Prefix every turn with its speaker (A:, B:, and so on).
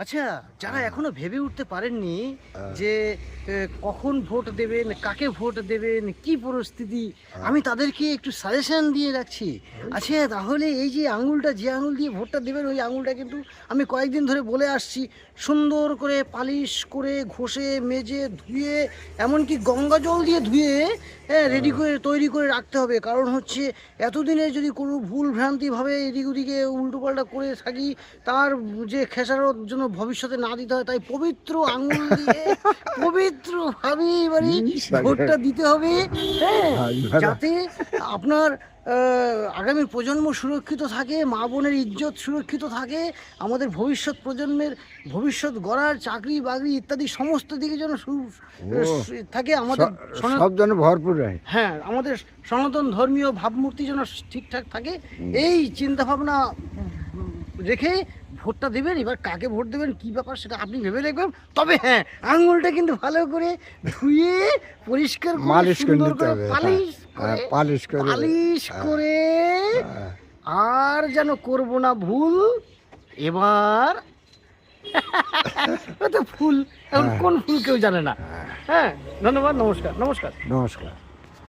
A: আচ্ছা, যারা এখনো ভেবে উঠতে পারেননি যে কখন ভোট দেবেন, কাকে ভোট দেবেন, কি পরিস্থিতি, আমি তাদেরকে একটু সাজেশন দিয়ে রাখছি। আচ্ছা, তাহলে এই যে আঙুলটা, যে আঙুল দিয়ে ভোটটা দেবেন, ওই আঙুলটা কিন্তু আমি কয়েকদিন ধরে বলে আসছি, সুন্দর করে পালিশ করে ঘষে মেজে ধুয়ে, এমনকি গঙ্গা জল দিয়ে ধুয়ে রেডি করে তৈরি করে রাখতে হবে। কারণ হচ্ছে এতদিনে যদি কোনো ভুল ভ্রান্তিভাবে এদিক ওদিকে উল্টোপাল্টা করে থাকি, তার যে খেসারত জন্য ভবিষ্যতে না দিতে হয়, তাই পবিত্র আঙুল দিয়ে পবিত্রভাবে এবারে ভোটটা দিতে হবে। হ্যাঁ, যাতে আপনার আগামী প্রজন্ম সুরক্ষিত থাকে, মা বোনের ইজ্জত সুরক্ষিত থাকে, আমাদের ভবিষ্যৎ প্রজন্মের ভবিষ্যৎ গড়ার চাকরি বাকরি ইত্যাদি সমস্ত দিকে যেন থাকে, আমাদের
B: সব যেন ভরপুর হয়।
A: হ্যাঁ, আমাদের সনাতন ধর্মীয় ভাবমূর্তি যেন ঠিকঠাক থাকে, এই চিন্তা ভাবনা রেখে ভোটটা দেবেন। এবার কাকে ভোট দেবেন, কি ব্যাপার, সেটা আপনি ভেবে দেখবেন। তবে হ্যাঁ, আঙুলটা কিন্তু ভালো করে ধুয়ে পরিষ্কার করে
B: মালিশ করে
A: সুন্দর
B: নিতে
A: করে
B: হবে।
A: পালিশ করে আর যেন করব না ভুল। এবার ও তো ফুল, এখন কোন ফুল কেউ জানে না। হ্যাঁ, ধন্যবাদ, নমস্কার।
B: নমস্কার।